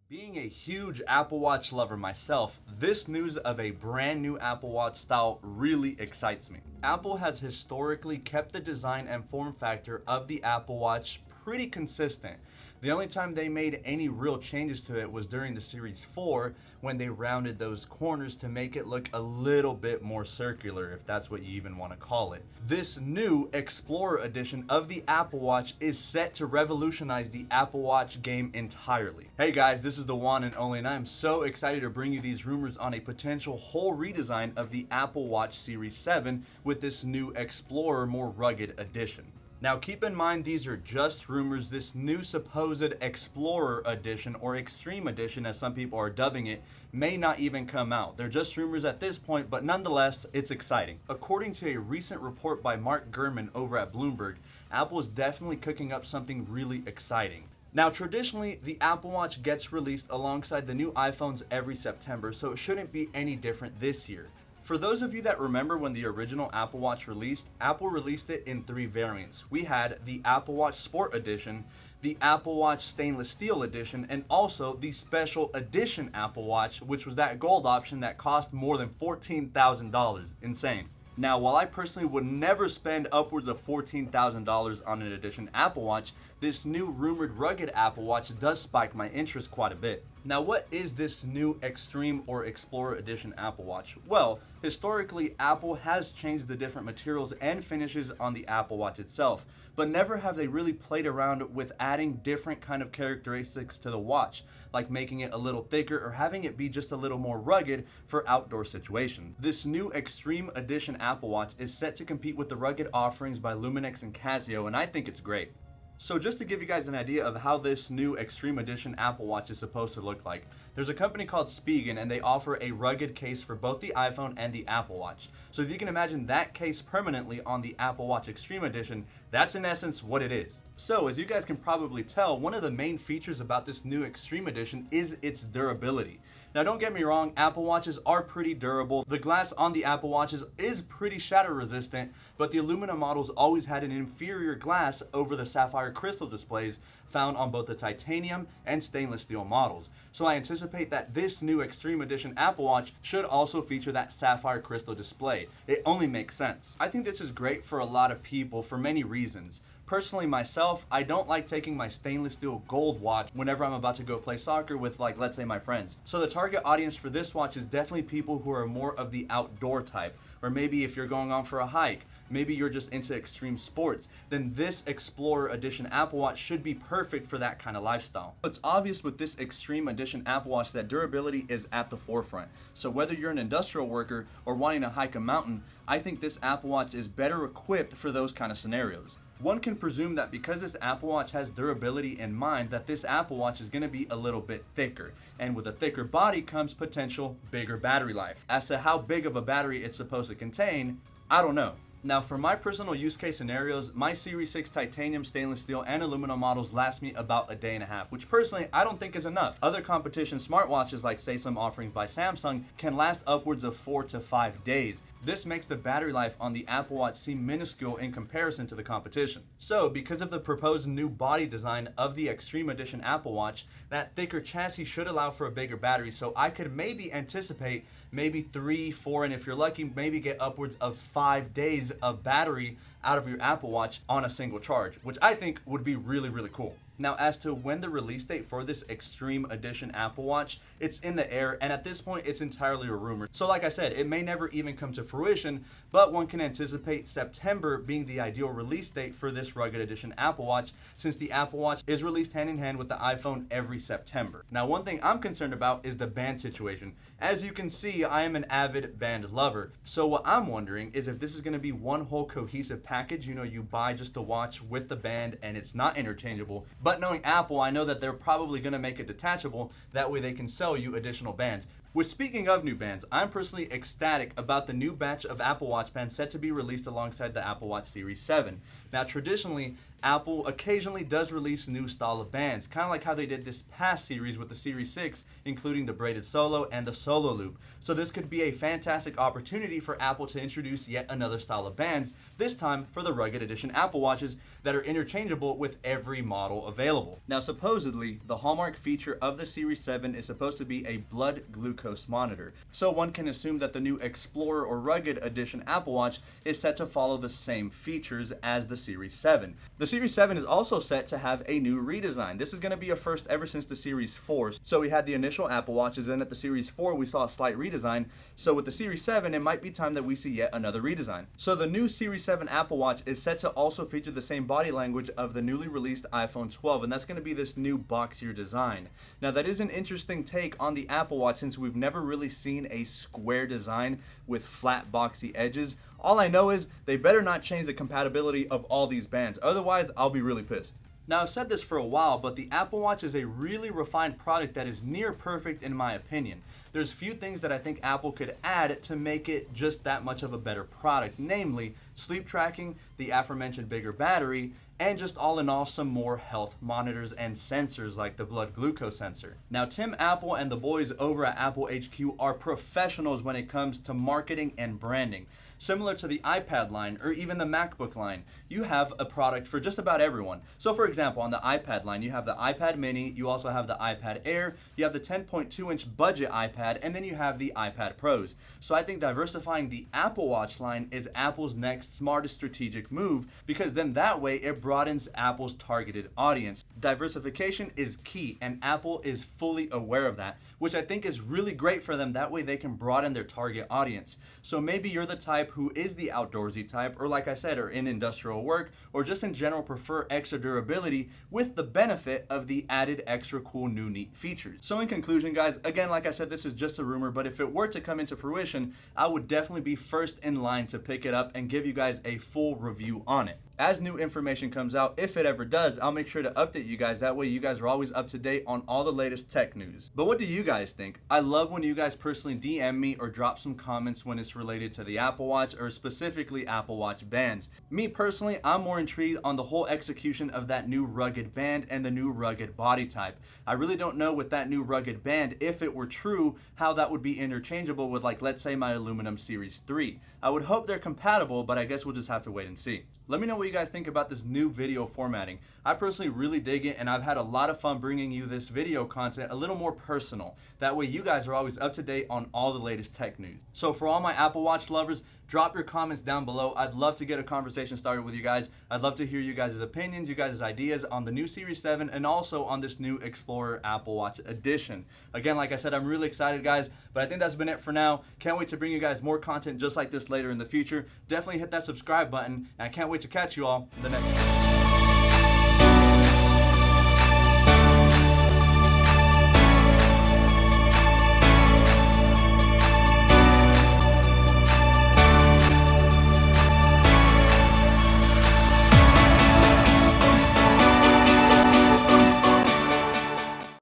Being a huge Apple Watch lover myself, this news of a brand new Apple Watch style really excites me. Apple has historically kept the design and form factor of the Apple Watch pretty consistent. The only time they made any real changes to it was during the Series 4 when they rounded those corners to make it look a little bit more circular, if that's what you even want to call it. This new Explorer edition of the Apple Watch is set to revolutionize the Apple Watch game entirely. Hey guys, this is the one and only, and I am so excited to bring you these rumors on a potential whole redesign of the Apple Watch Series 7 with this new Explorer more rugged edition. Now keep in mind these are just rumors. This new supposed Explorer edition, or Extreme edition as some people are dubbing it, may not even come out. They're just rumors at this point, but nonetheless, it's exciting. According to a recent report by Mark Gurman over at Bloomberg, Apple is definitely cooking up something really exciting. Now, traditionally, the Apple Watch gets released alongside the new iPhones every September, so it shouldn't be any different this year. For those of you that remember when the original Apple Watch released, Apple released it in 3 variants. We had the Apple Watch Sport Edition, the Apple Watch Stainless Steel Edition, and also the Special Edition Apple Watch, which was that gold option that cost more than $14,000. Insane. Now, while I personally would never spend upwards of $14,000 on an edition Apple Watch, this new rumored rugged Apple Watch does spike my interest quite a bit. Now, what is this new Extreme or Explorer Edition Apple Watch? Well, historically, Apple has changed the different materials and finishes on the Apple Watch itself, but never have they really played around with adding different kind of characteristics to the watch, like making it a little thicker or having it be just a little more rugged for outdoor situations. This new Extreme Edition Apple Watch is set to compete with the rugged offerings by Lumix and Casio, and I think it's great. So just to give you guys an idea of how this new Extreme Edition Apple Watch is supposed to look like, there's a company called Spigen and they offer a rugged case for both the iPhone and the Apple Watch. So if you can imagine that case permanently on the Apple Watch Extreme Edition, that's in essence what it is. So as you guys can probably tell, one of the main features about this new Extreme Edition is its durability. Now don't get me wrong, Apple Watches are pretty durable. The glass on the Apple Watches is pretty shatter resistant, but the aluminum models always had an inferior glass over the sapphire crystal displays found on both the titanium and stainless steel models. So I anticipate that this new Extreme Edition Apple Watch should also feature that sapphire crystal display. It only makes sense. I think this is great for a lot of people for many reasons. Personally, myself, I don't like taking my stainless steel gold watch whenever I'm about to go play soccer with, like, let's say my friends. So the target audience for this watch is definitely people who are more of the outdoor type, or maybe if you're going on for a hike, maybe you're just into extreme sports, then this Explorer Edition Apple Watch should be perfect for that kind of lifestyle. It's obvious with this Extreme Edition Apple Watch that durability is at the forefront. So whether you're an industrial worker or wanting to hike a mountain, I think this Apple Watch is better equipped for those kind of scenarios. One can presume that because this Apple Watch has durability in mind, that this Apple Watch is going to be a little bit thicker. And with a thicker body comes potential bigger battery life. As to how big of a battery it's supposed to contain, I don't know. Now for my personal use case scenarios, my Series 6 titanium, stainless steel, and aluminum models last me about a day and a half, which personally I don't think is enough. Other competition smartwatches, like say some offerings by Samsung, can last upwards of 4 to 5 days. This makes the battery life on the Apple Watch seem minuscule in comparison to the competition. So because of the proposed new body design of the Extreme Edition Apple Watch, that thicker chassis should allow for a bigger battery, so I could maybe anticipate maybe 3, 4, and if you're lucky, maybe get upwards of 5 days of battery out of your Apple Watch on a single charge, which I think would be really, really cool. Now, as to when the release date for this Extreme Edition Apple Watch, it's in the air, and at this point, it's entirely a rumor. So like I said, it may never even come to fruition, but one can anticipate September being the ideal release date for this rugged edition Apple Watch, since the Apple Watch is released hand in hand with the iPhone every September. Now, one thing I'm concerned about is the band situation. As you can see, I am an avid band lover. So what I'm wondering is if this is going to be one whole cohesive package, you buy just the watch with the band and it's not interchangeable. But knowing Apple, I know that they're probably going to make it detachable. That way they can sell you additional bands, Which, speaking of new bands, I'm personally ecstatic about the new batch of Apple Watch bands set to be released alongside the Apple Watch Series 7. Now, traditionally, Apple occasionally does release new style of bands, kind of like how they did this past series with the Series 6, including the braided solo and the solo loop. So this could be a fantastic opportunity for Apple to introduce yet another style of bands, this time for the rugged edition Apple Watches that are interchangeable with every model available. Now, supposedly, the hallmark feature of the Series 7 is supposed to be a blood glucose monitor. So one can assume that the new Explorer or rugged edition Apple Watch is set to follow the same features as the Series 7. The Series 7 is also set to have a new redesign. This is going to be a first ever since the Series 4. So we had the initial Apple Watches, and at the Series 4 we saw a slight redesign. So with the Series 7, it might be time that we see yet another redesign. So the new Series 7 Apple Watch is set to also feature the same body language of the newly released iPhone 12, and that's going to be this new boxier design. Now that is an interesting take on the Apple Watch, since we've never really seen a square design with flat boxy edges. All I know is they better not change the compatibility of all these bands, otherwise I'll be really pissed. Now, I've said this for a while, but the Apple Watch is a really refined product that is near perfect in my opinion. There's few things that I think Apple could add to make it just that much of a better product, namely sleep tracking, the aforementioned bigger battery, and just all in all some more health monitors and sensors like the blood glucose sensor. Now, Tim Apple and the boys over at Apple HQ are professionals when it comes to marketing and branding. Similar to the iPad line or even the MacBook line, you have a product for just about everyone. So for example, on the iPad line, you have the iPad mini, you also have the iPad Air, you have the 10.2-inch budget iPad, and then you have the iPad Pros. So I think diversifying the Apple Watch line is Apple's next smartest strategic move, because then that way it broadens Apple's targeted audience. Diversification is key, and Apple is fully aware of that, which I think is really great for them. That way they can broaden their target audience. So maybe you're the type who is the outdoorsy type, or like I said, are in industrial work, or just in general prefer extra durability with the benefit of the added extra cool new neat features. So in conclusion, guys, again, like I said, this is just a rumor, but if it were to come into fruition, I would definitely be first in line to pick it up and give you guys a full review on it. As new information comes out, if it ever does, I'll make sure to update you guys. That way you guys are always up to date on all the latest tech news. But what do you guys think? I love when you guys personally DM me or drop some comments when it's related to the Apple Watch, or specifically Apple Watch bands. Me personally, I'm more intrigued on the whole execution of that new rugged band and the new rugged body type. I really don't know with that new rugged band, if it were true, how that would be interchangeable with, like, let's say my aluminum Series 3. I would hope they're compatible, but I guess we'll just have to wait and see. Let me know what you guys think about this new video formatting. I personally really dig it, and I've had a lot of fun bringing you this video content a little more personal. That way you guys are always up to date on all the latest tech news. So for all my Apple Watch lovers, drop your comments down below. I'd love to get a conversation started with you guys. I'd love to hear you guys' opinions, you guys' ideas on the new Series 7 and also on this new Explorer Apple Watch edition. Again, like I said, I'm really excited, guys, but I think that's been it for now. Can't wait to bring you guys more content just like this later in the future. Definitely hit that subscribe button, and I can't wait to catch you all in the next one.